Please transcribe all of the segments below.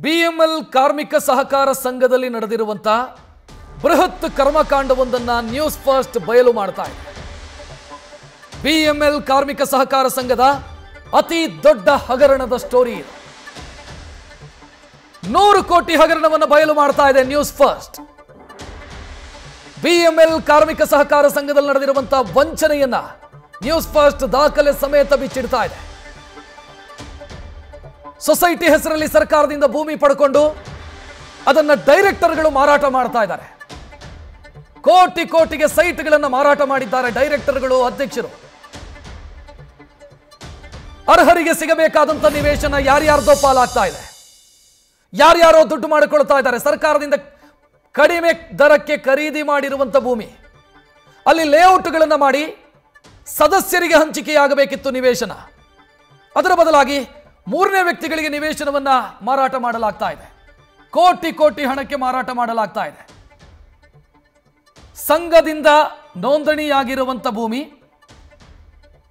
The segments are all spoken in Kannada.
ಬಿಎಂಎಲ್ ಕಾರ್ಮಿಕ ಸಹಕಾರ ಸಂಘದಲ್ಲಿ ನಡೆದಿರುವಂತ ಬೃಹತ್ ಕರ್ಮಕಾಂಡವೊಂದನ್ನು ನ್ಯೂಸ್ ಫಸ್ಟ್ ಬಯಲು ಮಾಡ್ತಾ ಇದೆ. ಬಿಎಂಎಲ್ ಕಾರ್ಮಿಕ ಸಹಕಾರ ಸಂಘದ ಅತಿ ದೊಡ್ಡ ಹಗರಣದ ಸ್ಟೋರಿ ಇದು. 100 ಕೋಟಿ ಹಗರಣವನ್ನು ಬಯಲು ಮಾಡ್ತಾ ಇದೆ ನ್ಯೂಸ್ ಫಸ್ಟ್. ಬಿಎಂಎಲ್ ಕಾರ್ಮಿಕ ಸಹಕಾರ ಸಂಘದಲ್ಲಿ ನಡೆದಿರುವಂತಹ ವಂಚನೆಯನ್ನ ನ್ಯೂಸ್ ಫಸ್ಟ್ ದಾಖಲೆ ಸಮೇತ ಬಿಚ್ಚಿಡ್ತಾ ಇದೆ. ಸೊಸೈಟಿ ಹೆಸರಲ್ಲಿ ಸರ್ಕಾರದಿಂದ ಭೂಮಿ ಪಡ್ಕೊಂಡು ಅದನ್ನ ಡೈರೆಕ್ಟರ್ಗಳು ಮಾರಾಟ ಮಾಡ್ತಾ ಇದ್ದಾರೆ. ಕೋಟಿ ಕೋಟಿಗೆ ಸೈಟ್ಗಳನ್ನು ಮಾರಾಟ ಮಾಡಿದ್ದಾರೆ ಡೈರೆಕ್ಟರ್ಗಳು, ಅಧ್ಯಕ್ಷರು. ಅರ್ಹರಿಗೆ ಸಿಗಬೇಕಾದಂತ ನಿವೇಶನ ಯಾರ್ಯಾರ್ದೋ ಪಾಲಾಗ್ತಾ ಇದೆ. ಯಾರ್ಯಾರೋ ದುಡ್ಡು ಮಾಡಿಕೊಳ್ತಾ ಇದ್ದಾರೆ. ಸರ್ಕಾರದಿಂದ ಕಡಿಮೆ ದರಕ್ಕೆ ಖರೀದಿ ಮಾಡಿರುವಂತ ಭೂಮಿ ಅಲ್ಲಿ ಲೇಔಟ್ಗಳನ್ನು ಮಾಡಿ ಸದಸ್ಯರಿಗೆ ಹಂಚಿಕೆಯಾಗಬೇಕಿತ್ತು ನಿವೇಶನ. ಅದರ ಬದಲಾಗಿ 3ನೇ ವ್ಯಕ್ತಿಗಳಿಗೆ ನಿವೇಶನವನ್ನ ಮಾರಾಟ ಮಾಡಲಾಗ್ತಾ ಇದೆ. ಕೋಟಿ ಕೋಟಿ ಹಣಕ್ಕೆ ಮಾರಾಟ ಮಾಡಲಾಗ್ತಾ ಇದೆ. ಸಂಘದಿಂದ ನೋಂದಣಿಯಾಗಿರುವಂತ ಭೂಮಿ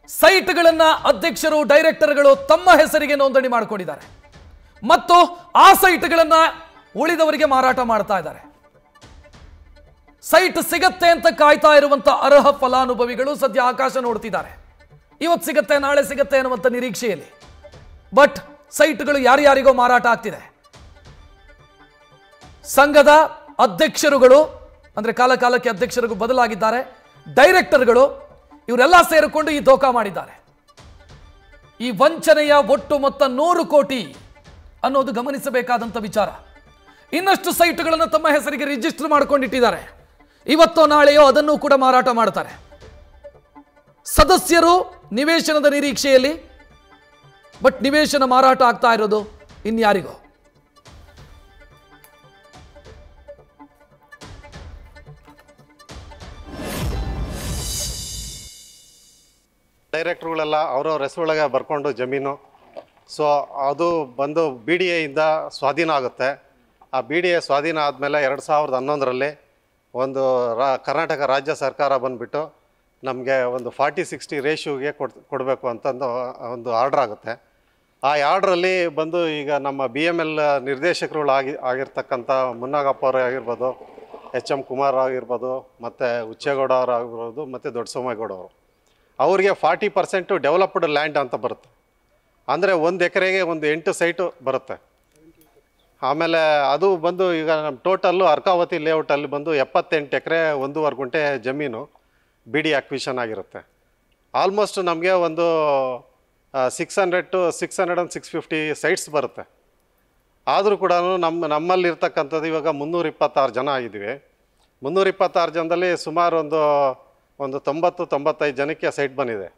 ಸೈಟ್ಗಳನ್ನ ಅಧ್ಯಕ್ಷರು, ಡೈರೆಕ್ಟರ್ಗಳು ತಮ್ಮ ಹೆಸರಿಗೆ ನೋಂದಣಿ ಮಾಡಿಕೊಂಡಿದ್ದಾರೆ ಮತ್ತು ಆ ಸೈಟ್ಗಳನ್ನ ಉಳಿದವರಿಗೆ ಮಾರಾಟ ಮಾಡ್ತಾ ಇದ್ದಾರೆ. ಸೈಟ್ ಸಿಗತ್ತೆ ಅಂತ ಕಾಯ್ತಾ ಇರುವಂತ ಅರ್ಹ ಫಲಾನುಭವಿಗಳು ಸದ್ಯ ಆಕಾಶ ನೋಡ್ತಿದ್ದಾರೆ. ಇವತ್ತು ಸಿಗತ್ತೆ, ನಾಳೆ ಸಿಗತ್ತೆ ಅನ್ನುವಂಥ ನಿರೀಕ್ಷೆಯಲ್ಲಿ. ಬಟ್ ಸೈಟ್ಗಳು ಯಾರ್ಯಾರಿಗೋ ಮಾರಾಟ ಆಗ್ತಿದೆ. ಸಂಘದ ಅಧ್ಯಕ್ಷರುಗಳು ಅಂದ್ರೆ ಕಾಲ ಕಾಲಕ್ಕೆ ಅಧ್ಯಕ್ಷರಿಗೂ ಬದಲಾಗಿದ್ದಾರೆ. ಡೈರೆಕ್ಟರ್ಗಳು ಇವರೆಲ್ಲ ಸೇರಿಕೊಂಡು ಈ ದೋಖಾ ಮಾಡಿದ್ದಾರೆ. ಈ ವಂಚನೆಯ ಒಟ್ಟು ಮೊತ್ತ 100 ಕೋಟಿ ಅನ್ನೋದು ಗಮನಿಸಬೇಕಾದಂತ ವಿಚಾರ. ಇನ್ನಷ್ಟು ಸೈಟ್ಗಳನ್ನು ತಮ್ಮ ಹೆಸರಿಗೆ ರಿಜಿಸ್ಟರ್ ಮಾಡ್ಕೊಂಡಿಟ್ಟಿದ್ದಾರೆ. ಇವತ್ತೋ ನಾಳೆಯೋ ಅದನ್ನು ಕೂಡ ಮಾರಾಟ ಮಾಡ್ತಾರೆ. ಸದಸ್ಯರು ನಿವೇಶನದ ನಿರೀಕ್ಷೆಯಲ್ಲಿ, ಬಟ್ ನಿವೇಶನ ಮಾರಾಟ ಆಗ್ತಾ ಇರೋದು ಇನ್ಯಾರಿಗೋ. ಡೈರೆಕ್ಟ್ರುಗಳೆಲ್ಲ ಅವ್ರವ್ರ ಹೆಸರೊಳಗೆ ಬರ್ಕೊಂಡು ಜಮೀನು, ಸೊ ಅದು ಬಂದು BDA ಇಂದ ಸ್ವಾಧೀನ ಆಗುತ್ತೆ. ಆ BDA ಸ್ವಾಧೀನ ಆದಮೇಲೆ 2011ರಲ್ಲಿ ಒಂದು ಕರ್ನಾಟಕ ರಾಜ್ಯ ಸರ್ಕಾರ ಬಂದುಬಿಟ್ಟು ನಮಗೆ ಒಂದು 40-60 ರೇಷಿಯೋಗೆ ಕೊಡಬೇಕು ಅಂತಂದು ಒಂದು ಆರ್ಡ್ರ್ ಆಗುತ್ತೆ. ಆ ಆರ್ಡ್ರಲ್ಲಿ ಬಂದು ಈಗ ನಮ್ಮ BML ನಿರ್ದೇಶಕರುಗಳು ಆಗಿರ್ತಕ್ಕಂಥ ಮುನ್ನಾಗಪ್ಪ ಅವರು ಆಗಿರ್ಬೋದು, HM ಕುಮಾರ್ ಆಗಿರ್ಬೋದು, ಮತ್ತು ಹುಚ್ಚೇಗೌಡ ಅವರು ಆಗಿರ್ಬೋದು, ಮತ್ತು ದೊಡ್ಡ ಸೋಮೇಗೌಡ ಅವರು, ಅವ್ರಿಗೆ 40% ಡೆವಲಪ್ಡ್ ಲ್ಯಾಂಡ್ ಅಂತ ಬರುತ್ತೆ. ಅಂದರೆ 1 ಎಕರೆಗೆ ಒಂದು 8 ಸೈಟು ಬರುತ್ತೆ. ಆಮೇಲೆ ಅದು ಬಂದು ಈಗ ನಮ್ಮ ಟೋಟಲ್ಲು ಅರ್ಕಾವತಿ ಲೇಔಟಲ್ಲಿ ಬಂದು 78 ಎಕರೆ 1.5 ಗುಂಟೆ ಜಮೀನು BD ಅಕ್ವಿಷನ್ ಆಗಿರುತ್ತೆ. ಆಲ್ಮೋಸ್ಟ್ ನಮಗೆ ಒಂದು 600 to 650 ಸೈಟ್ಸ್ ಬರುತ್ತೆ. ಆದರೂ ಕೂಡ ನಮ್ಮಲ್ಲಿರ್ತಕ್ಕಂಥದ್ದು ಇವಾಗ 326 ಜನ ಆಗಿದ್ದೀವಿ. 326 ಜನದಲ್ಲಿ ಸುಮಾರು ಒಂದು 90-95 ಜನಕ್ಕೆ ಸೈಟ್ ಬಂದಿದೆ.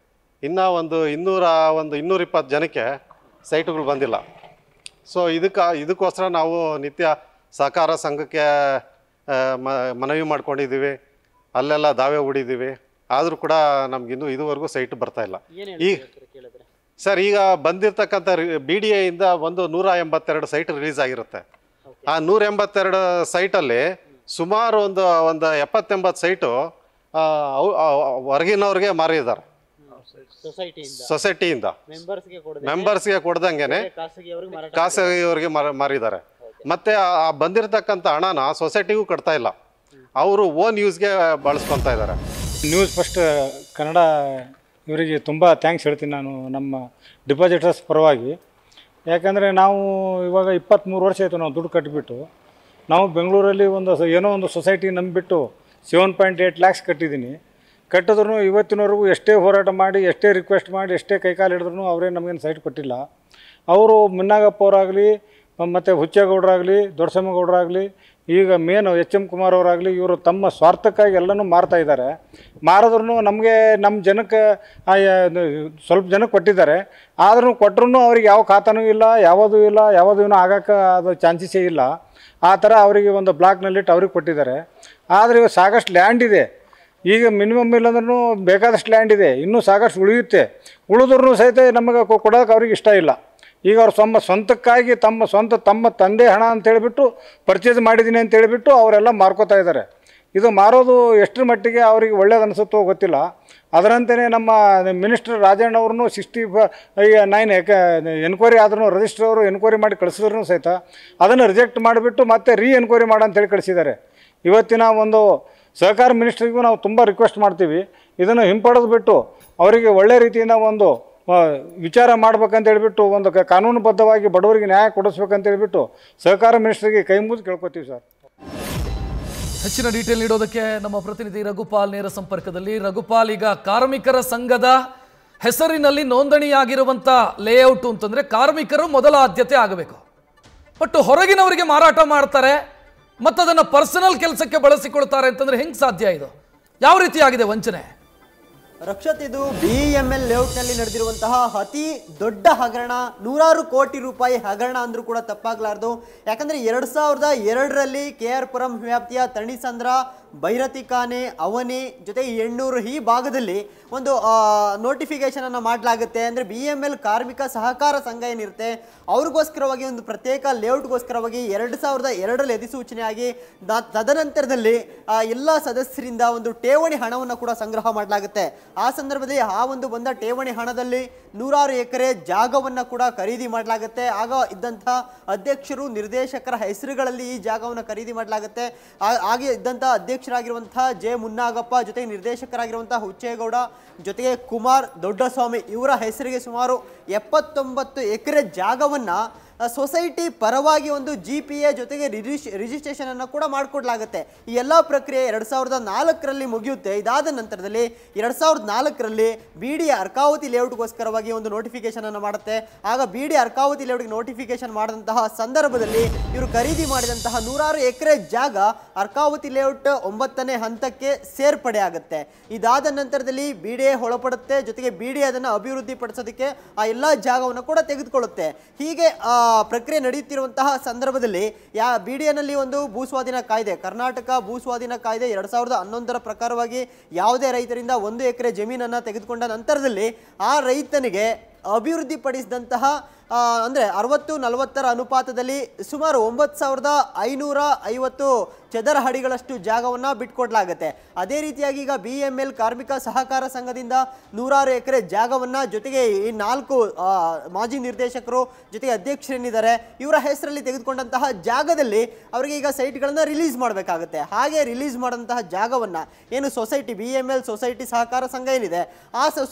ಇನ್ನು ಒಂದು 220 ಜನಕ್ಕೆ ಸೈಟುಗಳು ಬಂದಿಲ್ಲ. ಸೊ ಇದಕ್ಕೋಸ್ಕರ ನಾವು ನಿತ್ಯ ಸಹಕಾರ ಸಂಘಕ್ಕೆ ಮನವಿ ಮಾಡ್ಕೊಂಡಿದ್ದೀವಿ, ಅಲ್ಲೆಲ್ಲ ದಾವೆ ಹೂಡಿದ್ದೀವಿ. ಆದರೂ ಕೂಡ ನಮಗಿನ್ನೂ ಇದುವರೆಗೂ ಸೈಟ್ ಬರ್ತಾ ಇಲ್ಲ. ಸರ್, ಈಗ ಬಂದಿರತಕ್ಕಂಥ BDA ಇಂದ ಒಂದು 182 ಸೈಟ್ ರಿಲೀಸ್ ಆಗಿರುತ್ತೆ. ಆ 182 ಸೈಟಲ್ಲಿ ಸುಮಾರು ಒಂದು 70-80 ಸೈಟು ಹೊರಗಿನವ್ರಿಗೆ ಮಾರಿದ್ದಾರೆ. ಸೊಸೈಟಿಯಿಂದ ಮೆಂಬರ್ಸ್ಗೆ ಕೊಡ್ದಂಗೆನೆ ಖಾಸಗಿಯವರಿಗೆ ಮಾರಿದ್ದಾರೆ. ಮತ್ತೆ ಆ ಬಂದಿರತಕ್ಕಂಥ ಹಣನ ಸೊಸೈಟಿಗೂ ಕಟ್ತಾ ಇಲ್ಲ, ಅವರು ಓನ್ ಯೂಸ್ಗೆ ಬಳಸ್ಕೊತಾ ಇದ್ದಾರೆ. ನ್ಯೂಸ್ ಫಸ್ಟ್ ಕನ್ನಡ ಇವರಿಗೆ ತುಂಬ ಥ್ಯಾಂಕ್ಸ್ ಹೇಳ್ತೀನಿ ನಾನು ನಮ್ಮ ಡಿಪಾಸಿಟರ್ಸ್ ಪರವಾಗಿ. ಯಾಕಂದರೆ ನಾವು ಇವಾಗ 23 ವರ್ಷ ಆಯಿತು ನಾವು ದುಡ್ಡು ಕಟ್ಟಿಬಿಟ್ಟು. ನಾವು ಬೆಂಗಳೂರಲ್ಲಿ ಏನೋ ಒಂದು ಸೊಸೈಟಿ ನಂಬಿಬಿಟ್ಟು 7.8 lakhs ಕಟ್ಟಿದ್ದೀನಿ. ಕಟ್ಟಿದ್ರು ಇವತ್ತಿನವರೆಗೂ ಎಷ್ಟೇ ಹೋರಾಟ ಮಾಡಿ, ಎಷ್ಟೇ ರಿಕ್ವೆಸ್ಟ್ ಮಾಡಿ, ಎಷ್ಟೇ ಕೈಕಾಲು ಹಿಡಿದ್ರೂ ಅವರೇ ನಮಗೇನು ಸೈಟ್ ಕೊಟ್ಟಿಲ್ಲ. ಅವರು ಮುನ್ನಾಗಪ್ಪ ಅವರಾಗಲಿ, ಮತ್ತು ಹುಚ್ಚೇಗೌಡರಾಗಲಿ, ದೊಡ್ಡಸಮೇಗೌಡರಾಗಲಿ, ಈಗ ಮೇನು HM ಕುಮಾರ್ ಅವರಾಗಲಿ, ಇವರು ತಮ್ಮ ಸ್ವಾರ್ಥಕ್ಕಾಗಿ ಎಲ್ಲನೂ ಮಾರ್ತಾ ಇದ್ದಾರೆ. ಮಾರಿದ್ರೂ ನಮಗೆ ನಮ್ಮ ಜನಕ್ಕೆ ಸ್ವಲ್ಪ ಜನಕ್ಕೆ ಕೊಟ್ಟಿದ್ದಾರೆ. ಆದ್ರೂ ಕೊಟ್ಟರು ಅವ್ರಿಗೆ ಯಾವ ಖಾತಾನೂ ಇಲ್ಲ, ಯಾವುದೂ ಇಲ್ಲ, ಯಾವುದೂ ಏನೋ ಆಗೋಕ್ಕೆ ಅದು ಚಾನ್ಸಸ್ಸೇ ಇಲ್ಲ. ಆ ಥರ ಅವರಿಗೆ ಒಂದು ಬ್ಲಾಕ್ನಲ್ಲಿಟ್ಟು ಅವ್ರಿಗೆ ಕೊಟ್ಟಿದ್ದಾರೆ. ಆದರೆ ಇವಾಗ ಸಾಕಷ್ಟು ಲ್ಯಾಂಡ್ ಇದೆ. ಈಗ ಮಿನಿಮಮ್ ಇಲ್ಲಾಂದ್ರೂ ಬೇಕಾದಷ್ಟು ಲ್ಯಾಂಡ್ ಇದೆ, ಇನ್ನೂ ಸಾಕಷ್ಟು ಉಳಿಯುತ್ತೆ. ಉಳಿದ್ರೂ ಸಹಿತ ನಮಗೆ ಕೊಡೋಕೆ ಅವ್ರಿಗೆ ಇಷ್ಟ ಇಲ್ಲ. ಈಗ ಅವ್ರು ಸ್ವಂತಕ್ಕಾಗಿ ತಮ್ಮ ತಂದೆ ಹಣ ಅಂತೇಳಿಬಿಟ್ಟು ಪರ್ಚೇಸ್ ಮಾಡಿದ್ದೀನಿ ಅಂತೇಳಿಬಿಟ್ಟು ಅವರೆಲ್ಲ ಮಾರ್ಕೋತಾ ಇದ್ದಾರೆ. ಇದು ಮಾರೋದು ಎಷ್ಟರ ಮಟ್ಟಿಗೆ ಅವರಿಗೆ ಒಳ್ಳೇದು ಅನಿಸುತ್ತೋ ಗೊತ್ತಿಲ್ಲ. ಅದರಂತೆಯೇ ನಮ್ಮ ಮಿನಿಸ್ಟರ್ ರಾಜಣ್ಣವ್ರೂ 69 ಎನ್ಕ್ವೈರಿ ಆದ್ರೂ ರಿಜಿಸ್ಟ್ರ್ ಅವರು ಎನ್ಕ್ವೈರಿ ಮಾಡಿ ಕಳಿಸಿದ್ರು ಸಹಿತ ಅದನ್ನು ರಿಜೆಕ್ಟ್ ಮಾಡಿಬಿಟ್ಟು ಮತ್ತೆ ಎನ್ಕ್ವೈರಿ ಮಾಡಂತೇಳಿ ಕಳಿಸಿದ್ದಾರೆ. ಇವತ್ತಿನ ಒಂದು ಸಹಕಾರ ಮಿನಿಸ್ಟ್ರಿಗೂ ನಾವು ತುಂಬ ರಿಕ್ವೆಸ್ಟ್ ಮಾಡ್ತೀವಿ, ಇದನ್ನು ಹಿಂಪಡೆದು ಬಿಟ್ಟು ಅವರಿಗೆ ಒಳ್ಳೆ ರೀತಿಯಿಂದ ಒಂದು ವಿಚಾರ ಮಾಡ್ಬೇಕಂತ ಹೇಳಿಬಿಟ್ಟು ಒಂದು ಕಾನೂನುಬದ್ಧವಾಗಿ ಬಡವರಿಗೆ ನ್ಯಾಯ ಕೊಡಿಸ್ಬೇಕಂತ ಹೇಳಿಬಿಟ್ಟು ಸಹಕಾರ ಮಿನಿಸ್ಟ್ರಿಗೆ ಕೈ ಮುಗಿದು ಕೇಳ್ಕೊತೀವಿ ಸರ್. ಹೆಚ್ಚಿನ ಡೀಟೇಲ್ ನೀಡೋದಕ್ಕೆ ನಮ್ಮ ಪ್ರತಿನಿಧಿ ರಘುಪಾಲ್ ನೇರ ಸಂಪರ್ಕದಲ್ಲಿ. ರಘುಪಾಲ್, ಈಗ ಕಾರ್ಮಿಕರ ಸಂಘದ ಹೆಸರಿನಲ್ಲಿ ನೋಂದಣಿಯಾಗಿರುವಂಥ ಲೇಔಟ್ ಅಂತಂದರೆ ಕಾರ್ಮಿಕರು ಮೊದಲ ಆದ್ಯತೆ ಆಗಬೇಕು. ಬಟ್ ಹೊರಗಿನವರಿಗೆ ಮಾರಾಟ ಮಾಡ್ತಾರೆ ಮತ್ತು ಅದನ್ನು ಪರ್ಸನಲ್ ಕೆಲಸಕ್ಕೆ ಬಳಸಿಕೊಳ್ತಾರೆ ಅಂತಂದರೆ ಹೆಂಗೆ ಸಾಧ್ಯ? ಇದು ಯಾವ ರೀತಿಯಾಗಿದೆ ವಂಚನೆ? ರಕ್ಷತ್, ಇದು BEML ಲೇಔಟ್ನಲ್ಲಿ ನಡೆದಿರುವಂತಹ ಅತಿ ದೊಡ್ಡ ಹಗರಣ, ನೂರಾರು ಕೋಟಿ ರೂಪಾಯಿ ಹಗರಣ ಅಂದ್ರೂ ಕೂಡ ತಪ್ಪಾಗಲಾರ್ದು. ಯಾಕಂದರೆ 2002ರಲ್ಲಿ KR ಪುರಂ ವ್ಯಾಪ್ತಿಯ ತಣಿಸಂದ್ರ, ಭೈರತಿಕಾನೆ, ಅವನಿ ಜೊತೆಗೆ ಎಣ್ಣೂರು ಈ ಭಾಗದಲ್ಲಿ ಒಂದು ನೋಟಿಫಿಕೇಶನ್ ಅನ್ನು ಮಾಡಲಾಗುತ್ತೆ. ಅಂದರೆ BEML ಕಾರ್ಮಿಕ ಸಹಕಾರ ಸಂಘ ಏನಿರುತ್ತೆ ಅವ್ರಿಗೋಸ್ಕರವಾಗಿ ಒಂದು ಪ್ರತ್ಯೇಕ ಲೇಔಟ್ಗೋಸ್ಕರವಾಗಿ 2002ರಲ್ಲಿ ಅಧಿಸೂಚನೆಯಾಗಿ ತದನಂತರದಲ್ಲಿ ಎಲ್ಲ ಸದಸ್ಯರಿಂದ ಒಂದು ಠೇವಣಿ ಹಣವನ್ನು ಕೂಡ ಸಂಗ್ರಹ ಮಾಡಲಾಗುತ್ತೆ. ಆ ಸಂದರ್ಭದಲ್ಲಿ ಆ ಒಂದು ಬಂದ ಠೇವಣಿ ಹಣದಲ್ಲಿ ನೂರಾರು ಎಕರೆ ಜಾಗವನ್ನು ಕೂಡ ಖರೀದಿ ಮಾಡಲಾಗುತ್ತೆ. ಆಗ ಇದ್ದಂಥ ಅಧ್ಯಕ್ಷರು, ನಿರ್ದೇಶಕರ ಹೆಸರುಗಳಲ್ಲಿ ಈ ಜಾಗವನ್ನು ಖರೀದಿ ಮಾಡಲಾಗುತ್ತೆ. ಹಾಗೆ ಇದ್ದಂಥ ಅಧ್ಯಕ್ಷರಾಗಿರುವಂತಹ ಜೆ ಮುನ್ನಾಗಪ್ಪ ಜೊತೆಗೆ ನಿರ್ದೇಶಕರಾಗಿರುವಂತಹ ಹುಚ್ಚೇಗೌಡ ಜೊತೆಗೆ ಕುಮಾರ್ ದೊಡ್ಡಸ್ವಾಮಿ ಇವರ ಹೆಸರಿಗೆ ಸುಮಾರು 79 ಎಕರೆ ಜಾಗವನ್ನು ಸೊಸೈಟಿ ಪರವಾಗಿ ಒಂದು GPA ಜೊತೆಗೆ ರಿಜಿಸ್ಟ್ರೇಷನ್ ಅನ್ನು ಕೂಡ ಮಾಡಿಕೊಡ್ಲಾಗುತ್ತೆ. ಈ ಎಲ್ಲ ಪ್ರಕ್ರಿಯೆ 2004ರಲ್ಲಿ ಮುಗಿಯುತ್ತೆ. ಇದಾದ ನಂತರದಲ್ಲಿ 2004ರಲ್ಲಿ BD ಅರ್ಕಾವತಿ ಲೇಔಟ್ಗೋಸ್ಕರವಾಗಿ ಒಂದು ನೋಟಿಫಿಕೇಶನ್ ಅನ್ನು ಮಾಡುತ್ತೆ. ಆಗ BD ಅರ್ಕಾವತಿ ಲೇಔಟ್ಗೆ ನೋಟಿಫಿಕೇಶನ್ ಮಾಡಿದಂತಹ ಸಂದರ್ಭದಲ್ಲಿ ಇವರು ಖರೀದಿ ಮಾಡಿದಂತಹ ನೂರಾರು ಎಕರೆ ಜಾಗ ಅರ್ಕಾವತಿ ಲೇಔಟ್ 9ನೇ ಹಂತಕ್ಕೆ ಸೇರ್ಪಡೆ ಆಗುತ್ತೆ. ಇದಾದ ನಂತರದಲ್ಲಿ BDA ಒಳಪಡುತ್ತೆ. ಜೊತೆಗೆ BDA ಅದನ್ನು ಅಭಿವೃದ್ಧಿ ಪಡಿಸೋದಕ್ಕೆ ಆ ಎಲ್ಲ ಜಾಗವನ್ನು ಕೂಡ ತೆಗೆದುಕೊಳ್ಳುತ್ತೆ. ಹೀಗೆ ಪ್ರಕ್ರಿಯೆ ನಡೆಯುತ್ತಿರುವಂತಹ ಸಂದರ್ಭದಲ್ಲಿ BDAನಲ್ಲಿ ಒಂದು ಭೂಸ್ವಾಧೀನ ಕಾಯ್ದೆ, ಕರ್ನಾಟಕ ಭೂಸ್ವಾಧೀನ ಕಾಯ್ದೆ 2011ರ ಪ್ರಕಾರವಾಗಿ ಯಾವುದೇ ರೈತರಿಂದ 1 ಎಕರೆ ಜಮೀನನ್ನು ತೆಗೆದುಕೊಂಡ ನಂತರದಲ್ಲಿ ಆ ರೈತನಿಗೆ ಅಭಿವೃದ್ಧಿಪಡಿಸಿದಂತಹ ಅಂದರೆ 60-40ರ ಅನುಪಾತದಲ್ಲಿ ಸುಮಾರು 9550 ಚದರ ಅಡಿಗಳಷ್ಟು ಜಾಗವನ್ನು ಬಿಟ್ಕೊಡ್ಲಾಗುತ್ತೆ. ಅದೇ ರೀತಿಯಾಗಿ ಈಗ BEML ಕಾರ್ಮಿಕ ಸಹಕಾರ ಸಂಘದಿಂದ ನೂರಾರು ಎಕರೆ ಜಾಗವನ್ನು ಜೊತೆಗೆ ಈ 4 ಮಾಜಿ ನಿರ್ದೇಶಕರು ಜೊತೆಗೆ ಅಧ್ಯಕ್ಷರೇನಿದ್ದಾರೆ ಇವರ ಹೆಸರಲ್ಲಿ ತೆಗೆದುಕೊಂಡಂತಹ ಜಾಗದಲ್ಲಿ ಅವರಿಗೆ ಈಗ ಸೈಟ್ಗಳನ್ನು ರಿಲೀಸ್ ಮಾಡಬೇಕಾಗುತ್ತೆ. ಹಾಗೆ ರಿಲೀಸ್ ಮಾಡಿದಂತಹ ಜಾಗವನ್ನು ಏನು ಸೊಸೈಟಿ BEML ಸೊಸೈಟಿ ಸಹಕಾರ ಸಂಘ ಏನಿದೆ ಆ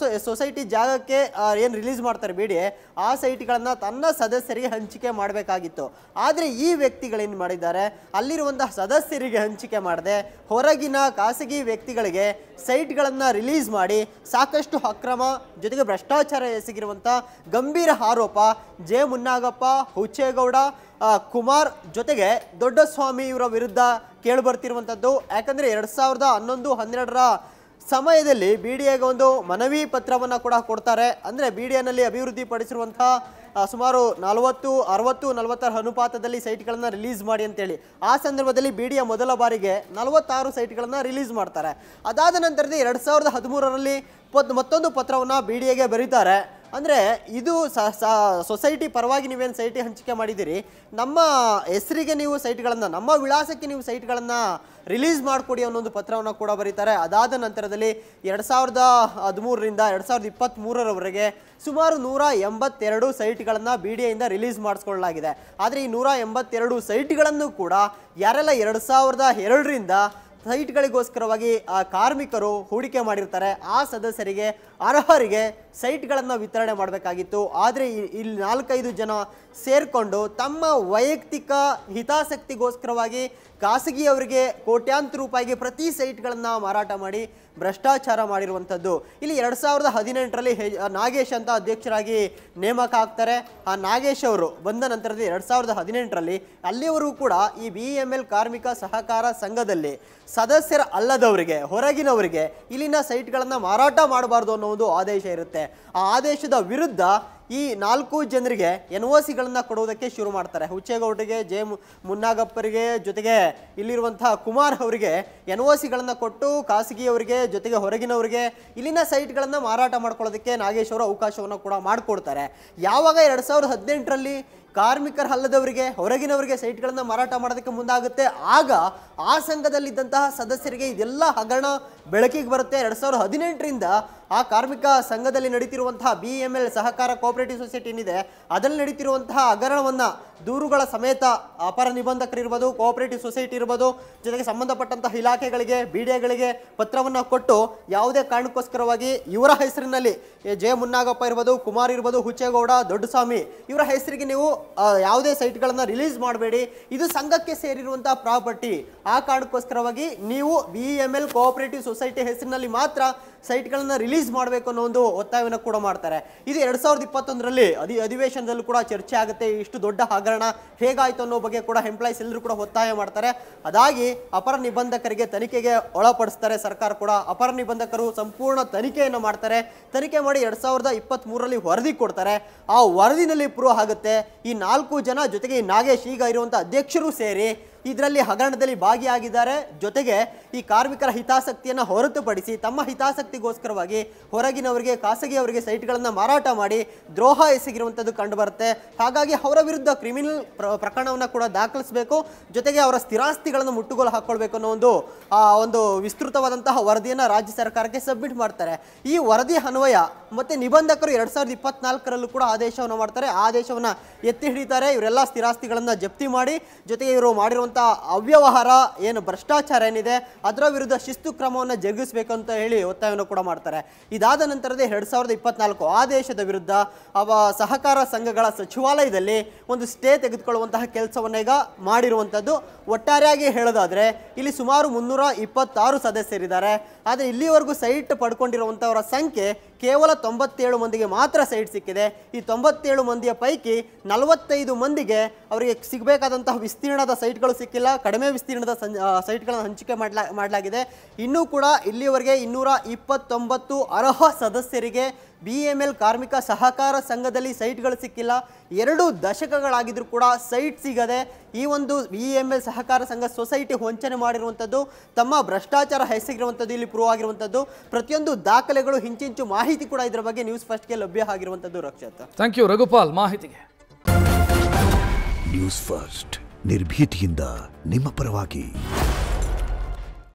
ಸೊಸೈಟಿ ಜಾಗಕ್ಕೆ ಏನು ರಿಲೀಸ್ ಮಾಡ್ತಾರೆ BDA ಆ ಸೈಟ್ಗಳನ್ನು ತನ್ನ ಸದಸ್ಯರಿಗೆ ಹಂಚಿಕೆ ಮಾಡಬೇಕಾಗಿತ್ತು. ಆದರೆ ಈ ವ್ಯಕ್ತಿಗಳೇನು ಮಾಡಿದ್ದಾರೆ, ಅಲ್ಲಿರುವಂತಹ ಸದಸ್ಯರಿಗೆ ಹಂಚಿಕೆ ಮಾಡದೆ ಹೊರಗಿನ ಖಾಸಗಿ ವ್ಯಕ್ತಿಗಳಿಗೆ ಸೈಟ್ಗಳನ್ನು ರಿಲೀಸ್ ಮಾಡಿ ಸಾಕಷ್ಟು ಅಕ್ರಮ ಜೊತೆಗೆ ಭ್ರಷ್ಟಾಚಾರ ಎಸಗಿರುವಂಥ ಗಂಭೀರ ಆರೋಪ ಜೆ ಮುನ್ನಾಗಪ್ಪ, ಹುಚ್ಚೇಗೌಡ, ಕುಮಾರ್ ಜೊತೆಗೆ ದೊಡ್ಡಸ್ವಾಮಿ ಇವರ ವಿರುದ್ಧ ಕೇಳಿಬರ್ತಿರುವಂಥದ್ದು. ಯಾಕಂದರೆ 2011-12ರ ಸಮಯದಲ್ಲಿ BDAಗೆ ಒಂದು ಮನವಿ ಪತ್ರವನ್ನು ಕೂಡ ಕೊಡ್ತಾರೆ. ಅಂದರೆ BDAನಲ್ಲಿ ಅಭಿವೃದ್ಧಿಪಡಿಸಿರುವಂಥ ಸುಮಾರು 40-60-40 ಅನುಪಾತದಲ್ಲಿ ಸೈಟ್ಗಳನ್ನು ರಿಲೀಸ್ ಮಾಡಿ ಅಂತೇಳಿ ಆ ಸಂದರ್ಭದಲ್ಲಿ BDA ಮೊದಲ ಬಾರಿಗೆ 46 ಸೈಟ್ಗಳನ್ನು ರಿಲೀಸ್ ಮಾಡ್ತಾರೆ. ಅದಾದ ನಂತರದಲ್ಲಿ 2013ರಲ್ಲಿ ಮತ್ತೊಂದು ಪತ್ರವನ್ನು BDAಗೆ ಬರೀತಾರೆ. ಅಂದರೆ ಇದು ಸೊಸೈಟಿ ಪರವಾಗಿ ನೀವೇನು ಸೈಟ್ ಹಂಚಿಕೆ ಮಾಡಿದ್ದೀರಿ, ನಮ್ಮ ಹೆಸರಿಗೆ ನೀವು ಸೈಟ್ಗಳನ್ನು, ನಮ್ಮ ವಿಳಾಸಕ್ಕೆ ನೀವು ಸೈಟ್ಗಳನ್ನು ರಿಲೀಸ್ ಮಾಡಿಕೊಡಿ ಅನ್ನೋ ಪತ್ರವನ್ನು ಕೂಡ ಬರೀತಾರೆ. ಅದಾದ ನಂತರದಲ್ಲಿ 2013ರಿಂದ 2023ರವರೆಗೆ ಸುಮಾರು 182 ಸೈಟ್ಗಳನ್ನು BDAಯಿಂದ ರಿಲೀಸ್ ಮಾಡಿಸ್ಕೊಳ್ಳಲಾಗಿದೆ. ಆದರೆ ಈ 182 ಸೈಟ್ಗಳನ್ನು ಕೂಡ ಯಾರೆಲ್ಲ 2002ರಿಂದ ಸೈಟ್ಗಳಿಗೋಸ್ಕರವಾಗಿ ಆ ಕಾರ್ಮಿಕರು ಹೂಡಿಕೆ ಮಾಡಿರ್ತಾರೆ ಆ ಸದಸ್ಯರಿಗೆ ಅರ್ಹರಿಗೆ ಸೈಟ್ಗಳನ್ನು ವಿತರಣೆ ಮಾಡಬೇಕಾಗಿತ್ತು. ಆದರೆ ಇಲ್ಲಿ 4-5 ಜನ ಸೇರಿಕೊಂಡು ತಮ್ಮ ವೈಯಕ್ತಿಕ ಹಿತಾಸಕ್ತಿಗೋಸ್ಕರವಾಗಿ ಖಾಸಗಿಯವರಿಗೆ ಕೋಟ್ಯಾಂತರ ರೂಪಾಯಿಗೆ ಪ್ರತಿ ಸೈಟ್ಗಳನ್ನು ಮಾರಾಟ ಮಾಡಿ ಭ್ರಷ್ಟಾಚಾರ ಮಾಡಿರುವಂಥದ್ದು. ಇಲ್ಲಿ 2018ರಲ್ಲಿ ನಾಗೇಶ್ ಅಂತ ಅಧ್ಯಕ್ಷರಾಗಿ ನೇಮಕ ಆಗ್ತಾರೆ. ಆ ನಾಗೇಶ್ ಅವರು ಬಂದ ನಂತರದಲ್ಲಿ 2018ರಲ್ಲಿ ಅಲ್ಲಿಯವರೆಗೂ ಕೂಡ ಈ BEML ಕಾರ್ಮಿಕ ಸಹಕಾರ ಸಂಘದಲ್ಲಿ ಸದಸ್ಯರ ಅಲ್ಲದವರಿಗೆ, ಹೊರಗಿನವರಿಗೆ ಇಲ್ಲಿನ ಸೈಟ್ಗಳನ್ನು ಮಾರಾಟ ಮಾಡಬಾರ್ದು ಅನ್ನೋ ಒಂದು ಆದೇಶ ಇರುತ್ತೆ. ಆ ಆದೇಶದ ವಿರುದ್ಧ ಈ 4 ಜನರಿಗೆ NOCಗಳನ್ನು ಕೊಡುವುದಕ್ಕೆ ಶುರು ಮಾಡ್ತಾರೆ. ಹುಚ್ಚೇಗೌಡರಿಗೆ, ಜೆ ಮುನ್ನಾಗಪ್ಪರಿಗೆ ಜೊತೆಗೆ ಇಲ್ಲಿರುವಂತಹ ಕುಮಾರ್ ಅವರಿಗೆ NOCಗಳನ್ನು ಕೊಟ್ಟು ಖಾಸಗಿಯವರಿಗೆ ಜೊತೆಗೆ ಹೊರಗಿನವರಿಗೆ ಇಲ್ಲಿನ ಸೈಟ್ಗಳನ್ನು ಮಾರಾಟ ಮಾಡ್ಕೊಳ್ಳೋದಕ್ಕೆ ನಾಗೇಶ್ ಅವರು ಅವಕಾಶವನ್ನು ಕೂಡ ಮಾಡಿಕೊಡ್ತಾರೆ. ಯಾವಾಗ 2018ರಲ್ಲಿ ಕಾರ್ಮಿಕರಲ್ಲದವರಿಗೆ ಹೊರಗಿನವರಿಗೆ ಸೈಟ್ಗಳನ್ನು ಮಾರಾಟ ಮಾಡೋದಕ್ಕೆ ಮುಂದಾಗುತ್ತೆ. ಆಗ ಆ ಸಂಘದಲ್ಲಿದ್ದಂತಹ ಸದಸ್ಯರಿಗೆ ಇದೆಲ್ಲ ಹಗರಣ ಬೆಳಕಿಗೆ ಬರುತ್ತೆ. 2018ರಿಂದ ಆ ಕಾರ್ಮಿಕ ಸಂಘದಲ್ಲಿ ನಡೀತಿರುವಂತಹ BML ಸಹಕಾರ ಕೋಆಪರೇಟಿವ್ ಸೊಸೈಟಿ ಏನಿದೆ ಅದರಲ್ಲಿ ನಡೀತಿರುವಂತಹ ಹಗರಣವನ್ನು ದೂರುಗಳ ಸಮೇತ ಅಪರ ನಿಬಂಧಕರಿರ್ಬೋದು, ಕೋಆಪರೇಟಿವ್ ಸೊಸೈಟಿ ಇರ್ಬೋದು, ಜೊತೆಗೆ ಸಂಬಂಧಪಟ್ಟಂತಹ ಇಲಾಖೆಗಳಿಗೆ BDAಗಳಿಗೆ ಪತ್ರವನ್ನು ಕೊಟ್ಟು ಯಾವುದೇ ಕಾರಣಕ್ಕೋಸ್ಕರವಾಗಿ ಇವರ ಹೆಸರಿನಲ್ಲಿ ಜೆ ಮುನ್ನಾಗಪ್ಪ ಇರ್ಬೋದು, ಕುಮಾರ್ ಇರ್ಬೋದು, ಹುಚ್ಚೇಗೌಡ, ದೊಡ್ಡಸ್ವಾಮಿ ಇವರ ಹೆಸರಿಗೆ ನೀವು ಯಾವುದೇ ಸೈಟ್ಗಳನ್ನು ರಿಲೀಸ್ ಮಾಡಬೇಡಿ, ಇದು ಸಂಘಕ್ಕೆ ಸೇರಿರುವಂತಹ ಪ್ರಾಪರ್ಟಿ, ಆ ಕಾರಣಕ್ಕೋಸ್ಕರವಾಗಿ ನೀವು BML ಕೋಆಪರೇಟಿವ್ ಸೊಸೈಟಿ ಹೆಸರಿನಲ್ಲಿ ಮಾತ್ರ ಸೈಟ್ಗಳನ್ನು ರಿಲೀಸ್ ಮಾಡಬೇಕು ಅನ್ನೋ ಒಂದು ಒತ್ತಾಯವನ್ನು ಕೂಡ ಮಾಡ್ತಾರೆ. ಇದು 2021ರಲ್ಲಿ ಅಧಿವೇಶನದಲ್ಲೂ ಕೂಡ ಚರ್ಚೆ ಆಗುತ್ತೆ. ಇಷ್ಟು ದೊಡ್ಡ ಹಗರಣ ಹೇಗಾಯಿತು ಅನ್ನೋ ಬಗ್ಗೆ ಕೂಡ ಎಂಪ್ಲಾಯೀಸ್ ಎಲ್ಲರೂ ಕೂಡ ಒತ್ತಾಯ ಮಾಡ್ತಾರೆ. ಅದಾಗಿ ಅಪರ ನಿಬಂಧಕರಿಗೆ ತನಿಖೆಗೆ ಒಳಪಡಿಸ್ತಾರೆ. ಸರ್ಕಾರ ಕೂಡ ಅಪರ ನಿಬಂಧಕರು ಸಂಪೂರ್ಣ ತನಿಖೆಯನ್ನು ಮಾಡ್ತಾರೆ. ತನಿಖೆ ಮಾಡಿ 2023ರಲ್ಲಿ ವರದಿ ಕೊಡ್ತಾರೆ. ಆ ವರದಿನಲ್ಲಿ ಪ್ರೂವ್ ಆಗುತ್ತೆ ಈ 4 ಜನ ಜೊತೆಗೆ ಈ ನಾಗೇಶ್ ಈಗ ಇರುವಂಥ ಅಧ್ಯಕ್ಷರು ಸೇರಿ ಇದರಲ್ಲಿ ಹಗರಣದಲ್ಲಿ ಭಾಗಿಯಾಗಿದ್ದಾರೆ. ಜೊತೆಗೆ ಈ ಕಾರ್ಮಿಕರ ಹಿತಾಸಕ್ತಿಯನ್ನು ಹೊರತುಪಡಿಸಿ ತಮ್ಮ ಹಿತಾಸಕ್ತಿಗೋಸ್ಕರವಾಗಿ ಹೊರಗಿನವರಿಗೆ, ಖಾಸಗಿಯವರಿಗೆ ಸೈಟ್ಗಳನ್ನು ಮಾರಾಟ ಮಾಡಿ ದ್ರೋಹ ಎಸಗಿರುವಂಥದ್ದು ಕಂಡುಬರುತ್ತೆ. ಹಾಗಾಗಿ ಅವರ ವಿರುದ್ಧ ಕ್ರಿಮಿನಲ್ ಪ್ರಕರಣವನ್ನು ಕೂಡ ದಾಖಲಿಸಬೇಕು. ಜೊತೆಗೆ ಅವರ ಸ್ಥಿರಾಸ್ತಿಗಳನ್ನು ಮುಟ್ಟುಗೋಲು ಹಾಕ್ಕೊಳ್ಬೇಕು ಅನ್ನೋ ಒಂದು ವಿಸ್ತೃತವಾದಂತಹ ವರದಿಯನ್ನು ರಾಜ್ಯ ಸರ್ಕಾರಕ್ಕೆ ಸಬ್ಮಿಟ್ ಮಾಡ್ತಾರೆ. ಈ ವರದಿ ಅನ್ವಯ ಮತ್ತೆ ನಿಬಂಧಕರು 2024ರಲ್ಲೂ ಕೂಡ ಆದೇಶವನ್ನು ಮಾಡ್ತಾರೆ. ಆ ಆದೇಶವನ್ನು ಎತ್ತಿ ಹಿಡಿತಾರೆ. ಇವರೆಲ್ಲ ಸ್ಥಿರಾಸ್ತಿಗಳನ್ನು ಜಪ್ತಿ ಮಾಡಿ ಜೊತೆಗೆ ಇವರು ಮಾಡಿರುವಂಥ ಅವ್ಯವಹಾರ ಏನು ಭ್ರಷ್ಟಾಚಾರ ಏನಿದೆ ಅದರ ವಿರುದ್ಧ ಶಿಸ್ತು ಕ್ರಮವನ್ನು ಜರುಗಿಸಬೇಕು ಅಂತ ಹೇಳಿ ಒತ್ತಾಯವನ್ನು ಕೂಡ ಮಾಡ್ತಾರೆ. ಇದಾದ ನಂತರದೇ 2024 ಆದೇಶದ ವಿರುದ್ಧ ಸಹಕಾರ ಸಂಘಗಳ ಸಚಿವಾಲಯದಲ್ಲಿ ಒಂದು ಸ್ಟೇ ತೆಗೆದುಕೊಳ್ಳುವಂತಹ ಕೆಲಸವನ್ನು ಈಗ ಮಾಡಿರುವಂಥದ್ದು. ಒಟ್ಟಾರೆಯಾಗಿ ಹೇಳೋದಾದರೆ ಇಲ್ಲಿ ಸುಮಾರು 326 ಸದಸ್ಯರಿದ್ದಾರೆ. ಆದರೆ ಇಲ್ಲಿವರೆಗೂ ಸೈಟ್ ಪಡ್ಕೊಂಡಿರುವಂಥವರ ಸಂಖ್ಯೆ ಕೇವಲ 97 ಮಂದಿಗೆ ಮಾತ್ರ ಸೈಟ್ ಸಿಕ್ಕಿದೆ. ಈ 97 ಮಂದಿಯ ಪೈಕಿ 45 ಮಂದಿಗೆ ಅವರಿಗೆ ಸಿಗಬೇಕಾದಂತಹ ವಿಸ್ತೀರ್ಣದ ಸೈಟ್ಗಳು ಸಿಕ್ಕಿಲ್ಲ. ಕಡಿಮೆ ವಿಸ್ತೀರ್ಣದ ಸೈಟ್ಗಳನ್ನು ಹಂಚಿಕೆ ಮಾಡಲಾಗಿದೆ. ಇನ್ನೂ ಕೂಡ ಇಲ್ಲಿವರೆಗೆ 229 ಅರ್ಹ ಸದಸ್ಯರಿಗೆ BML ಕಾರ್ಮಿಕ ಸಹಕಾರ ಸಂಘದಲ್ಲಿ ಸೈಟ್ಗಳು ಸಿಕ್ಕಿಲ್ಲ. 2 ದಶಕಗಳಾಗಿದ್ರೂ ಕೂಡ ಸೈಟ್ ಸಿಗದೆ ಈ ಒಂದು BML ಸಹಕಾರ ಸಂಘ ಸೊಸೈಟಿ ವಂಚನೆ ಮಾಡಿರುವಂಥದ್ದು, ತಮ್ಮ ಭ್ರಷ್ಟಾಚಾರ ಹೆಸಗಿರುವಂಥದ್ದು ಇಲ್ಲಿ ಪ್ರೂವ್ ಆಗಿರುವಂಥದ್ದು. ಪ್ರತಿಯೊಂದು ದಾಖಲೆಗಳು, ಹಿಂಚಿಂಚು ಮಾಹಿತಿ ಕೂಡ ಇದರ ಬಗ್ಗೆ ನ್ಯೂಸ್ ಫಸ್ಟ್ಗೆ ಲಭ್ಯ ಆಗಿರುವಂಥದ್ದು. ರಕ್ಷಿತ್, ಥ್ಯಾಂಕ್ ಯು ರಘುಪಾಲ್ ಮಾಹಿತಿಗೆ. ನ್ಯೂಸ್ ಫಸ್ಟ್ ನಿರ್ಭೀತಿಯಿಂದ ನಿಮ್ಮ ಪರವಾಗಿ.